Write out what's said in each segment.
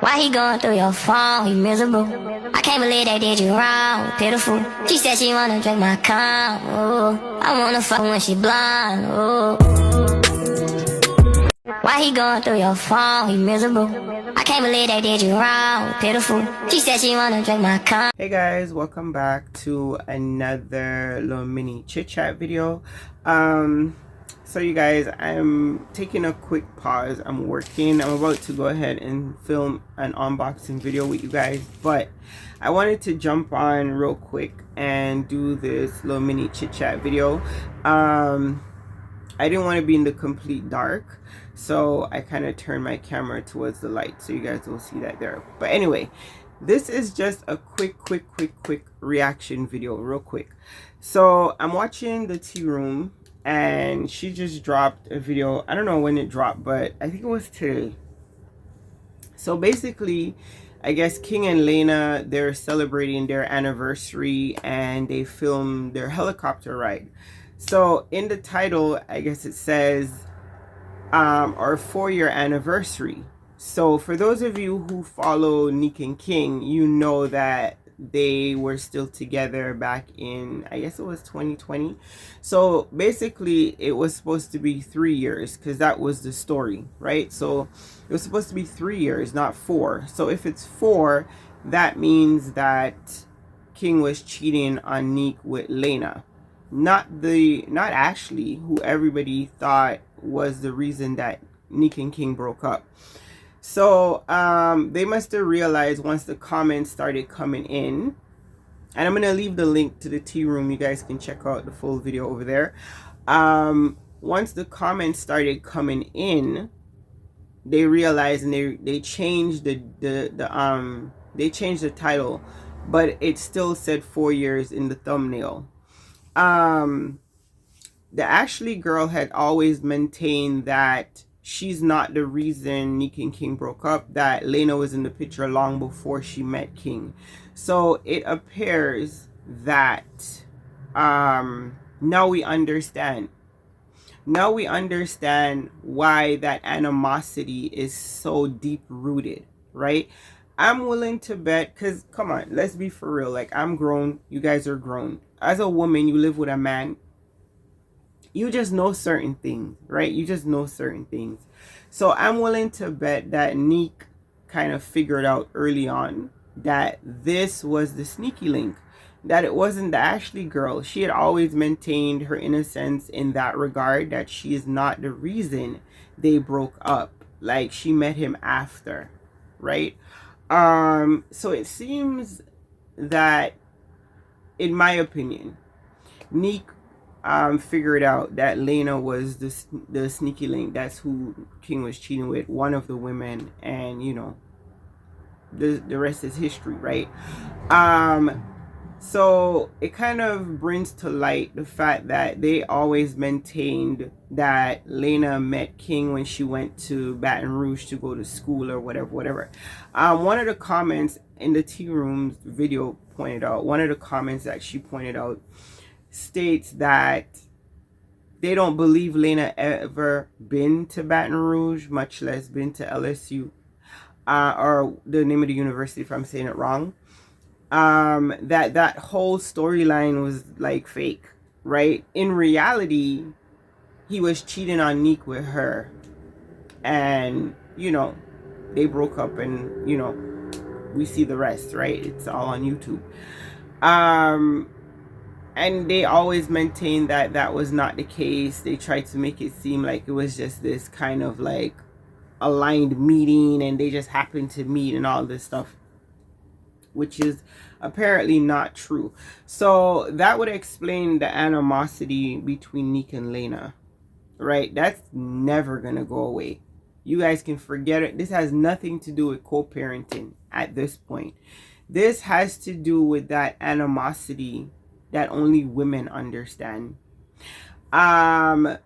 Why he going through your phone? He miserable. I can't believe they did you wrong. Pitiful. She said she wanna drink my cum. Ooh. I wanna fuck when she blind. Ooh. Why he going through your phone? He miserable. I can't believe they did you wrong. Pitiful. She said she wanna drink my cum. Hey guys, welcome back to another little mini chit chat video. So you guys, I'm taking a quick pause. I'm about to go ahead and film an unboxing video with you guys, but I wanted to jump on real quick and do this little mini chit chat video. I didn't want to be in the complete dark, so I kind of turned my camera towards the light so you guys will see that there. But anyway, this is just a quick reaction video, real quick. So I'm watching the tea room and she just dropped a video. I don't know when it dropped, but I think it was today. So basically, I guess king&Laina, they're celebrating their anniversary and they filmed their helicopter ride. So in the title, I guess it says our 4-year anniversary. So for those of you who follow Nick and King, you know that they were still together back in, I guess it was 2020. So basically it was supposed to be 3 years because that was the story, right? So it was supposed to be 3 years, not 4. So if it's 4, that means that King was cheating on Nick with Laina. Not Ashley, who everybody thought was the reason that Nick and King broke up. So they must have realized once the comments started coming in, and I'm gonna leave the link to the tea room, you guys can check out the full video over there. Once the comments started coming in, they realized and they changed they changed the title, but it still said 4 years in the thumbnail. The Ashley girl had always maintained that she's not the reason Nick and King broke up, that Laina was in the picture long before she met King. So it appears that now we understand why that animosity is so deep rooted, right? I'm willing to bet, because come on, let's be for real, like, I'm grown, you guys are grown. As a woman, you live with a man, you just know certain things, right? You just know certain things. So I'm willing to bet that Nick kind of figured out early on that this was the sneaky link, that it wasn't the Ashley girl. She had always maintained her innocence in that regard, that she is not the reason they broke up. Like, she met him after, right? So it seems that, in my opinion, Nick figured out that Laina was the sneaky link. That's who King was cheating with, one of the women, and you know, the rest is history, right? So it kind of brings to light the fact that they always maintained that Laina met King when she went to Baton Rouge to go to school or whatever. One of the comments in the tea room video pointed out, one of the comments that she pointed out states that they don't believe Laina ever been to Baton Rouge, much less been to LSU, or the name of the university if I'm saying it wrong. That whole storyline was like fake, right? In reality, he was cheating on Nick with her, and you know, they broke up, and you know, we see the rest, right? It's all on YouTube. And they always maintained that that was not the case. They tried to make it seem like it was just this kind of like aligned meeting and they just happened to meet and all this stuff, which is apparently not true. So that would explain the animosity between Nick and Laina, right? That's never gonna go away. You guys can forget it. This has nothing to do with co-parenting at this point. This has to do with that animosity that only women understand. Number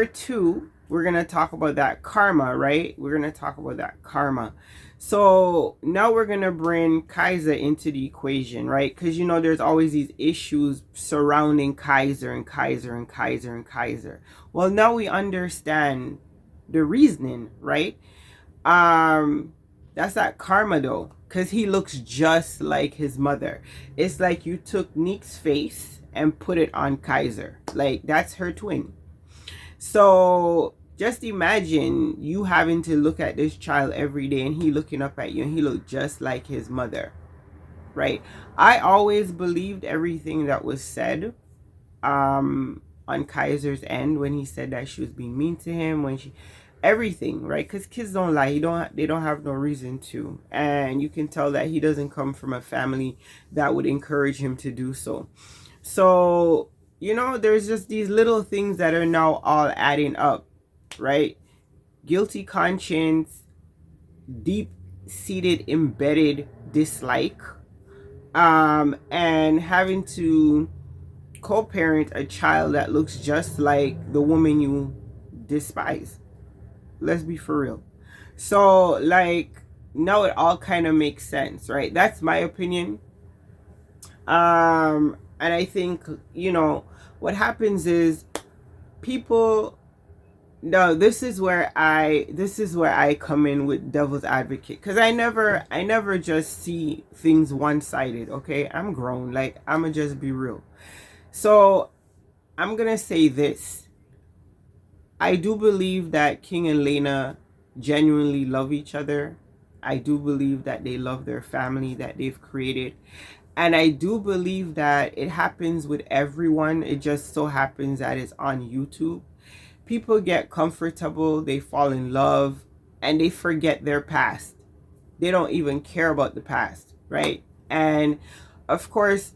2, we're gonna talk about that karma, right? We're gonna talk about that karma. So now we're gonna bring Kaiser into the equation, right? Because you know there's always these issues surrounding Kaiser. Well, now we understand the reasoning, right? The That's that karma though, because he looks just like his mother. It's like you took Neek's face and put it on Kaiser. Like, that's her twin. So just imagine you having to look at this child every day and he looking up at you and he looked just like his mother, right? I always believed everything that was said on Kaiser's end when he said that she was being mean to him, when she everything, right? Because kids don't lie. They don't have no reason to, and you can tell that he doesn't come from a family that would encourage him to do so. So, you know, there's just these little things that are now all adding up, right? Guilty conscience, deep seated embedded dislike, and having to co-parent a child that looks just like the woman you despise. Let's be for real. So, like, now it all kind of makes sense, right? That's my opinion. And I think, you know, what happens is people, no, this is where I come in with devil's advocate, because I never just see things one-sided. Okay, I'm grown. Like, I'ma just be real. So I'm gonna say this. I do believe that King and Laina genuinely love each other. I do believe that they love their family that they've created. And I do believe that it happens with everyone. It just so happens that it's on YouTube. People get comfortable, they fall in love, and they forget their past. They don't even care about the past, right? And of course,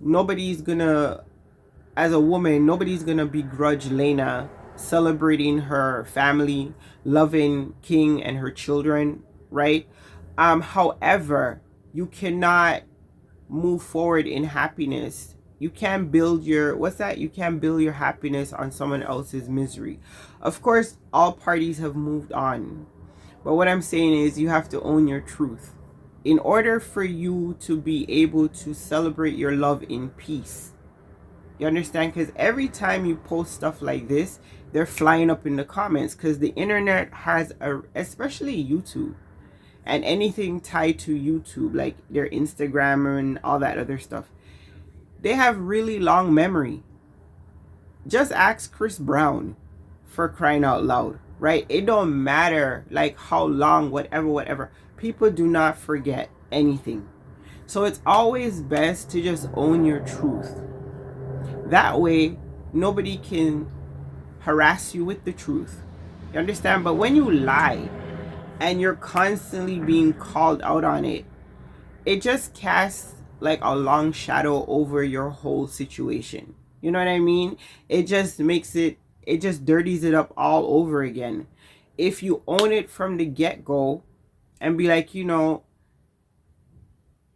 as a woman, nobody's gonna begrudge Laina celebrating her family, loving King and her children, right? However, you cannot move forward in happiness. You can't build your, what's that? You can't build your happiness on someone else's misery. Of course, all parties have moved on. But what I'm saying is you have to own your truth. In order for you to be able to celebrate your love in peace, you understand? Because every time you post stuff like this, they're flying up in the comments, because the internet has especially YouTube and anything tied to YouTube, like their Instagram and all that other stuff, they have really long memory. Just ask Chris Brown, for crying out loud, right? It don't matter like how long, whatever. People do not forget anything. So it's always best to just own your truth. That way, nobody can harass you with the truth. You understand? But when you lie and you're constantly being called out on it, it just casts like a long shadow over your whole situation. You know what I mean? It just dirties it up all over again. If you own it from the get-go and be like, you know,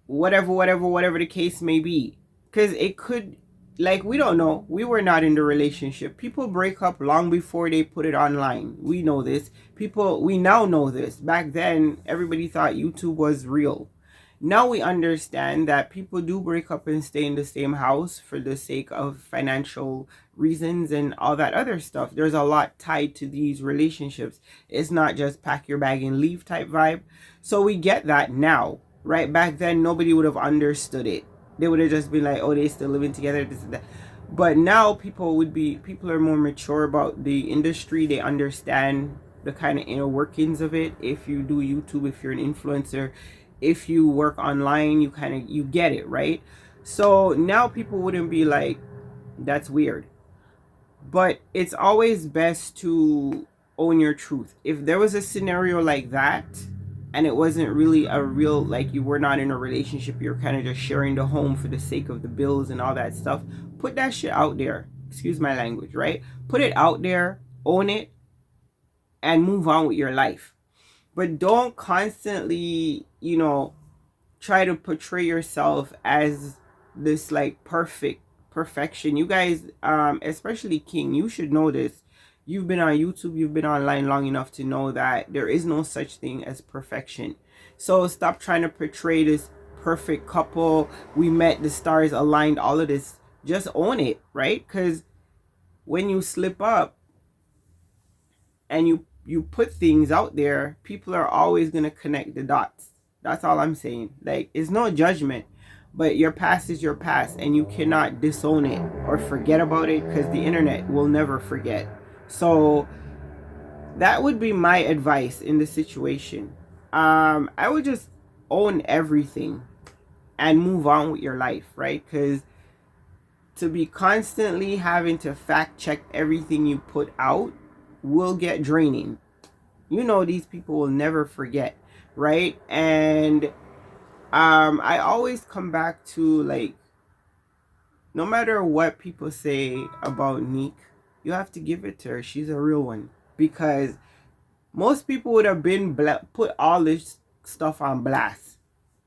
whatever the case may be, because it could, like, we don't know. We were not in the relationship. People break up long before they put it online. We know this. We now know this. Back then, everybody thought YouTube was real. Now we understand that people do break up and stay in the same house for the sake of financial reasons and all that other stuff. There's a lot tied to these relationships. It's not just pack your bag and leave type vibe. So we get that now, right? Back then, nobody would have understood it. They would have just been like, oh, they still living together, this and that. But now people are more mature about the industry. They understand the kind of inner workings of it. If you do YouTube, if you're an influencer, if you work online, you get it, right? So now people wouldn't be like, that's weird. But it's always best to own your truth. If there was a scenario like that and it wasn't really a real, like, you were not in a relationship, you're kind of just sharing the home for the sake of the bills and all that stuff, put that shit out there. Excuse my language, right? Put it out there, own it, and move on with your life. But don't constantly, you know, try to portray yourself as this like perfection. You guys, especially King, you should know this. You've been on YouTube, you've been online long enough to know that there is no such thing as perfection. So stop trying to portray this perfect couple. We met, the stars aligned, all of this. Just own it, right? Because when you slip up and you put things out there, people are always going to connect the dots. That's all I'm saying. Like, it's no judgment, but your past is your past, and you cannot disown it or forget about it, because the internet will never forget. So that would be my advice in the situation. I would just own everything and move on with your life, right? Because to be constantly having to fact check everything you put out will get draining. You know, these people will never forget, right? And I always come back to, like, no matter what people say about Neek, you have to give it to her. She's a real one. Because most people would have been put all this stuff on blast,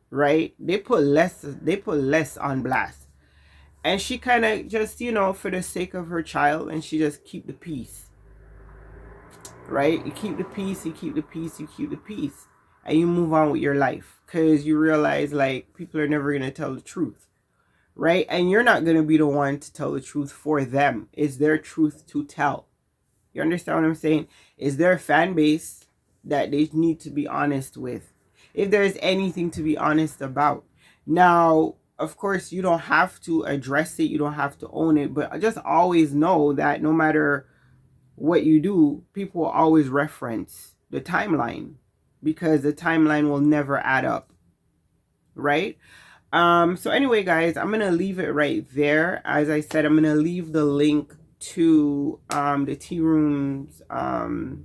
right? They put less on blast. And she kind of just, you know, for the sake of her child, and she just keep the peace, right? You keep the peace, you keep the peace, you keep the peace, and you move on with your life, because you realize, like, people are never going to tell the truth, right? And you're not going to be the one to tell the truth for them. It's their truth to tell. You understand what I'm saying? It's their fan base that they need to be honest with, if there's anything to be honest about. Now, of course, you don't have to address it, you don't have to own it, but just always know that no matter what you do, people will always reference the timeline, because the timeline will never add up, right? So anyway, guys, I'm gonna leave it right there. As I said, I'm gonna leave the link to the Tea Room's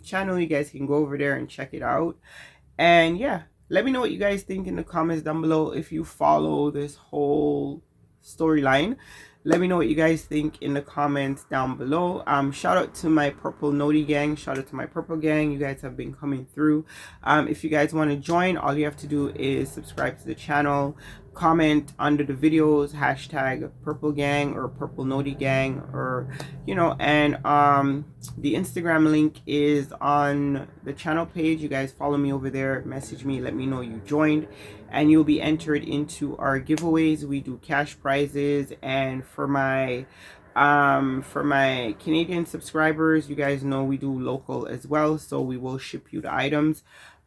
channel. You guys can go over there and check it out. And yeah, let me know what you guys think in the comments down below. If you follow this whole storyline, let me know what you guys think in the comments down below. Shout out to my purple noti gang, shout out to my purple gang. You guys have been coming through. If you guys want to join, all you have to do is subscribe to the channel, comment under the videos, hashtag purple gang or purple noti gang, or you know, and the Instagram link is on the channel page. You guys follow me over there, message me, let me know you joined, and you'll be entered into our giveaways. We do cash prizes, and for my Canadian subscribers, you guys know we do local as well, so we will ship you the items.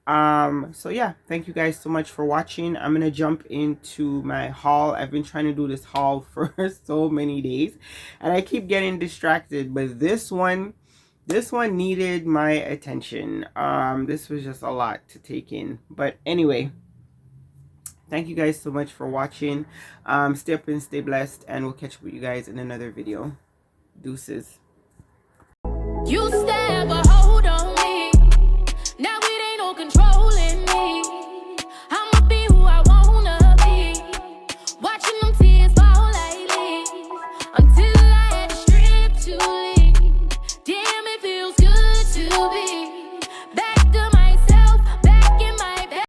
So yeah, thank you guys so much for watching. I'm gonna jump into my haul. I've been trying to do this haul for so many days, and I keep getting distracted, but this one needed my attention. This was just a lot to take in, but anyway, thank you guys so much for watching. Stay up and stay blessed, and we'll catch up with you guys in another video. Deuces. You stab a hole